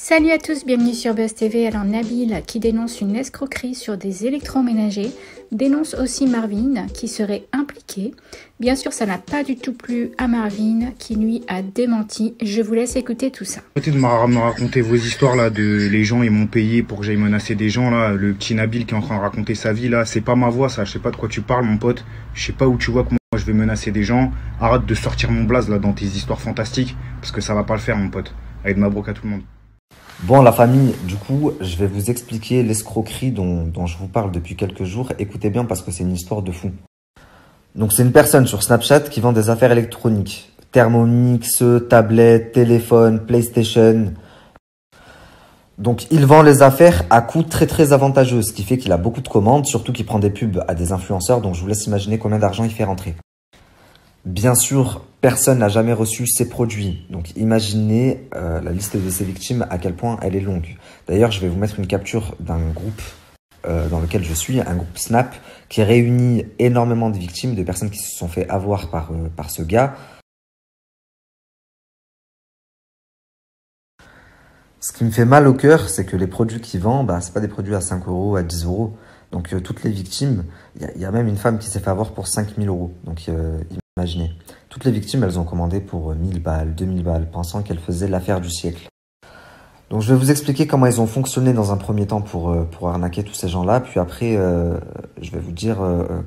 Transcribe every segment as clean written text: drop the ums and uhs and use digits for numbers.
Salut à tous, bienvenue sur Buzz TV. Alors Nabil, qui dénonce une escroquerie sur des électroménagers, dénonce aussi Marvin qui serait impliqué. Bien sûr, ça n'a pas du tout plu à Marvin qui lui a démenti. Je vous laisse écouter tout ça. Arrêtez de me raconter vos histoires là, de les gens ils m'ont payé pour que j'aille menacer des gens là. Le petit Nabil qui est en train de raconter sa vie là, c'est pas ma voix ça. Je sais pas de quoi tu parles mon pote. Je sais pas où tu vois que moi je vais menacer des gens. Arrête de sortir mon blaze là dans tes histoires fantastiques parce que ça va pas le faire mon pote. Allez de Mabrouk à tout le monde. Bon la famille, du coup, je vais vous expliquer l'escroquerie dont je vous parle depuis quelques jours. Écoutez bien parce que c'est une histoire de fou. Donc c'est une personne sur Snapchat qui vend des affaires électroniques. Thermomix, tablettes, téléphone, PlayStation. Donc il vend les affaires à coût très avantageux, ce qui fait qu'il a beaucoup de commandes, surtout qu'il prend des pubs à des influenceurs, donc je vous laisse imaginer combien d'argent il fait rentrer. Bien sûr, personne n'a jamais reçu ces produits. Donc imaginez la liste de ces victimes, à quel point elle est longue. D'ailleurs, je vais vous mettre une capture d'un groupe dans lequel je suis, un groupe Snap, qui réunit énormément de victimes, de personnes qui se sont fait avoir par ce gars. Ce qui me fait mal au cœur, c'est que les produits qu'il vend, c'est pas des produits à 5 euros, à 10 euros. Donc toutes les victimes, il y a même une femme qui s'est fait avoir pour 5000 euros. Donc imaginez. Toutes les victimes, elles ont commandé pour 1000 balles, 2000 balles, pensant qu'elles faisaient l'affaire du siècle. Donc je vais vous expliquer comment ils ont fonctionné dans un premier temps pour arnaquer tous ces gens-là. Puis après, je vais vous dire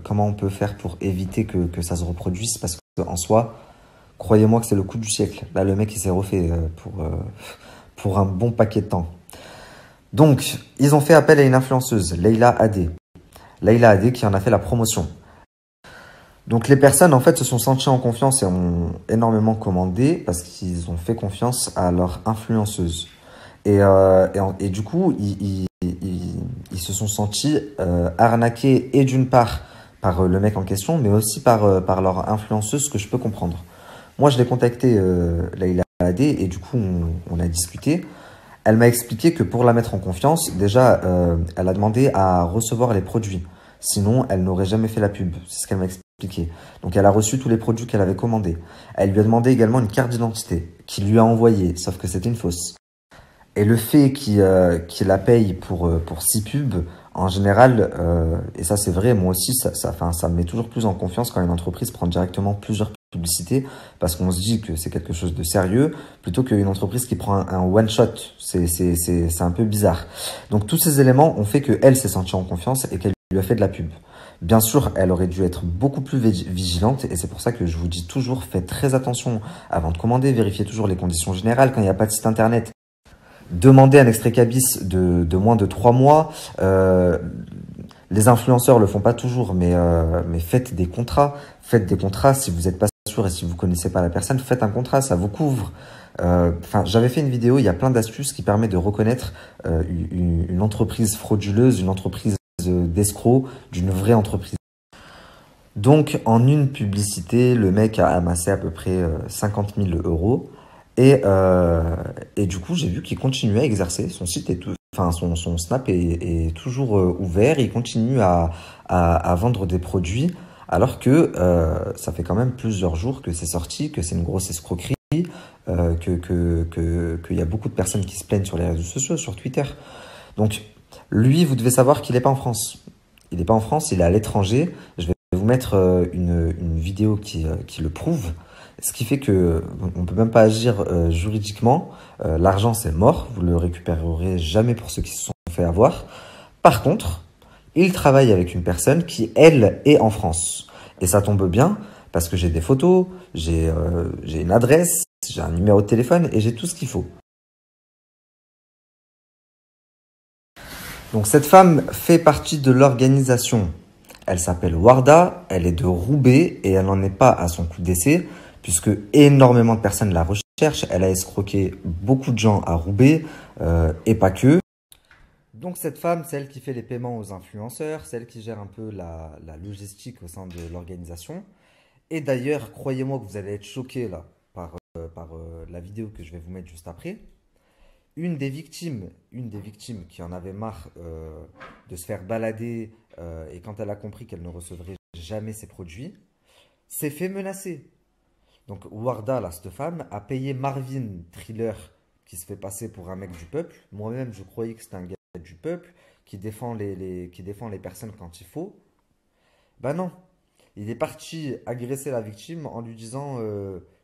comment on peut faire pour éviter que ça se reproduise. Parce qu'en soi, croyez-moi que c'est le coup du siècle. Là, le mec, il s'est refait pour un bon paquet de temps. Donc, ils ont fait appel à une influenceuse, Leila Adé. Leila Adé qui en a fait la promotion. Donc les personnes en fait se sont senties en confiance et ont énormément commandé parce qu'ils ont fait confiance à leur influenceuse. Et du coup, ils se sont sentis arnaqués et d'une part par le mec en question, mais aussi par leur influenceuse, ce que je peux comprendre. Moi, je l'ai contacté Leila Adé et du coup, on a discuté. Elle m'a expliqué que pour la mettre en confiance, déjà, elle a demandé à recevoir les produits. Sinon, elle n'aurait jamais fait la pub. C'est ce qu'elle m'a expliqué. Donc, elle a reçu tous les produits qu'elle avait commandés. Elle lui a demandé également une carte d'identité qu'il lui a envoyée, sauf que c'était une fausse. Et le fait qu'il la paye pour 6 pubs, en général, et ça c'est vrai, moi aussi, ça me met toujours plus en confiance quand une entreprise prend directement plusieurs publicités, parce qu'on se dit que c'est quelque chose de sérieux, plutôt qu'une entreprise qui prend un one-shot. C'est un peu bizarre. Donc tous ces éléments ont fait qu'elle s'est sentie en confiance et qu'elle lui a fait de la pub. Bien sûr, elle aurait dû être beaucoup plus vigilante et c'est pour ça que je vous dis toujours, faites très attention avant de commander, vérifiez toujours les conditions générales quand il n'y a pas de site internet. Demandez un extrait cabis de moins de 3 mois. Les influenceurs le font pas toujours, mais faites des contrats. Faites des contrats si vous n'êtes pas sûr et si vous connaissez pas la personne, faites un contrat, ça vous couvre. J'avais fait une vidéo, il y a plein d'astuces qui permettent de reconnaître une entreprise frauduleuse, une entreprise d'escroc, d'une vraie entreprise. Donc, en une publicité, le mec a amassé à peu près 50 000 euros. Et du coup, j'ai vu qu'il continuait à exercer. Son site est son Snap est toujours ouvert. Il continue à vendre des produits alors que ça fait quand même plusieurs jours que c'est sorti, que c'est une grosse escroquerie, qu'il y a beaucoup de personnes qui se plaignent sur les réseaux sociaux, sur Twitter. Donc, lui, vous devez savoir qu'il n'est pas en France. Il n'est pas en France, il est à l'étranger. Je vais vous mettre une vidéo qui le prouve. Ce qui fait que on peut même pas agir juridiquement. L'argent, c'est mort. Vous le récupérerez jamais pour ceux qui se sont fait avoir. Par contre, il travaille avec une personne qui, elle, est en France. Et ça tombe bien parce que j'ai des photos, j'ai une adresse, j'ai un numéro de téléphone et j'ai tout ce qu'il faut. Donc cette femme fait partie de l'organisation. Elle s'appelle Warda, elle est de Roubaix et elle n'en est pas à son coup d'essai puisque énormément de personnes la recherchent. Elle a escroqué beaucoup de gens à Roubaix et pas que. Donc cette femme, c'est elle qui fait les paiements aux influenceurs, c'est elle qui gère un peu la logistique au sein de l'organisation. Et d'ailleurs, croyez-moi que vous allez être choqués là par la vidéo que je vais vous mettre juste après. Une des victimes qui en avait marre de se faire balader et quand elle a compris qu'elle ne recevrait jamais ses produits, s'est fait menacer. Donc Warda, là, cette femme, a payé Marvin Thriller, qui se fait passer pour un mec du peuple. Moi-même, je croyais que c'était un gars du peuple qui défend qui défend les personnes quand il faut. Ben non, il est parti agresser la victime en lui disant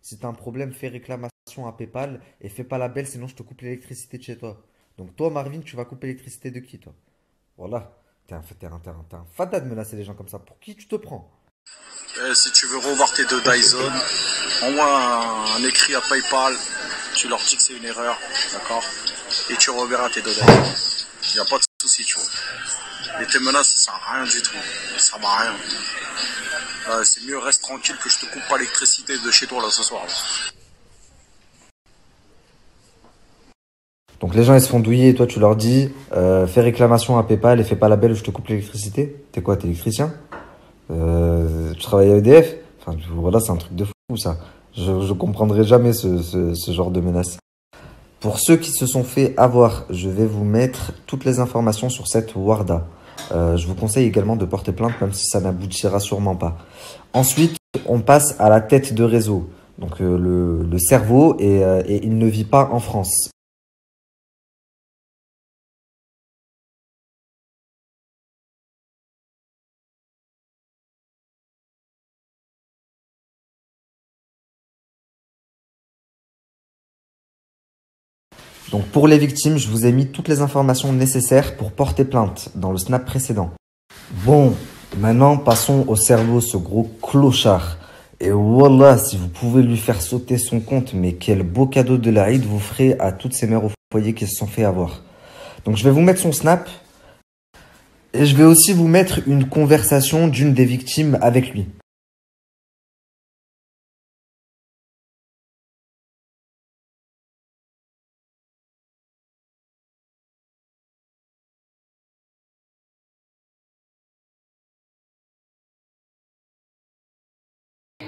si t'as un problème, fais réclamation à PayPal et fais pas la belle, sinon je te coupe l'électricité de chez toi. Donc toi, Marvin, tu vas couper l'électricité de qui, toi? Voilà, t'es un fada de menacer les gens comme ça. Pour qui tu te prends? Si tu veux revoir tes deux Dyson, envoie un écrit à PayPal, tu leur dis que c'est une erreur, d'accord? Et tu reverras tes deux Dyson. Il n'y a pas de souci, tu vois. Et tes menaces, ça sert à rien du tout. Ça va à rien. C'est mieux, reste tranquille que je te coupe pas l'électricité de chez toi là ce soir. Là. Donc les gens ils se font douiller et toi tu leur dis fais réclamation à PayPal et fais pas la belle ou je te coupe l'électricité. T'es quoi, t'es électricien? Tu travailles à EDF? Enfin voilà, c'est un truc de fou ça. Je comprendrai jamais ce genre de menace. Pour ceux qui se sont fait avoir, je vais vous mettre toutes les informations sur cette Warda. Je vous conseille également de porter plainte même si ça n'aboutira sûrement pas. Ensuite, on passe à la tête de réseau. Donc le cerveau et il ne vit pas en France. Donc pour les victimes, je vous ai mis toutes les informations nécessaires pour porter plainte dans le snap précédent. Bon, maintenant passons au cerveau, ce gros clochard. Et voilà, si vous pouvez lui faire sauter son compte, mais quel beau cadeau de l'Aïd vous ferez à toutes ces mères au foyer qui se sont fait avoir. Donc je vais vous mettre son snap. Et je vais aussi vous mettre une conversation d'une des victimes avec lui.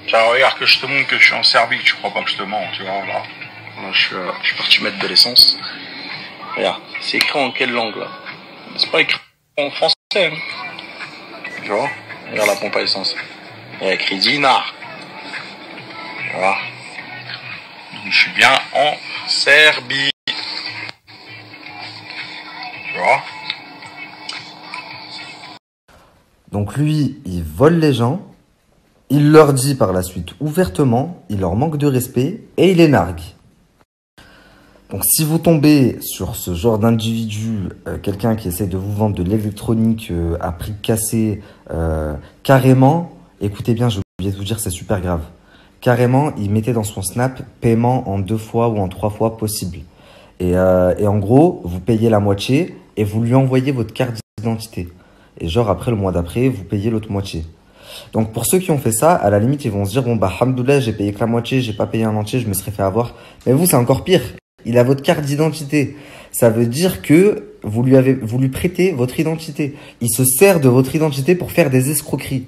Tiens, regarde que je te montre que je suis en Serbie, tu crois pas que je te mens, tu vois, là. Là, je suis parti mettre de l'essence. Regarde, c'est écrit en quelle langue, là? C'est pas écrit en français, hein. Tu vois? Regarde la pompe à essence. Il y a écrit dinar. Voilà. Donc, je suis bien en Serbie. Tu vois? Donc lui, il vole les gens. Il leur dit par la suite ouvertement, il leur manque de respect et il les nargue. Donc si vous tombez sur ce genre d'individu, quelqu'un qui essaie de vous vendre de l'électronique à prix cassé, carrément, écoutez bien, j'ai oublié de vous dire, c'est super grave. Carrément, il mettait dans son snap paiement en 2 fois ou en 3 fois possible. Et en gros, vous payez la moitié et vous lui envoyez votre carte d'identité. Et genre après, le mois d'après, vous payez l'autre moitié. Donc pour ceux qui ont fait ça, à la limite ils vont se dire bon bah hamdoulah, j'ai payé que la moitié, j'ai pas payé un entier, je me serais fait avoir. Mais vous c'est encore pire, il a votre carte d'identité. Ça veut dire que vous lui prêtez votre identité. Il se sert de votre identité pour faire des escroqueries.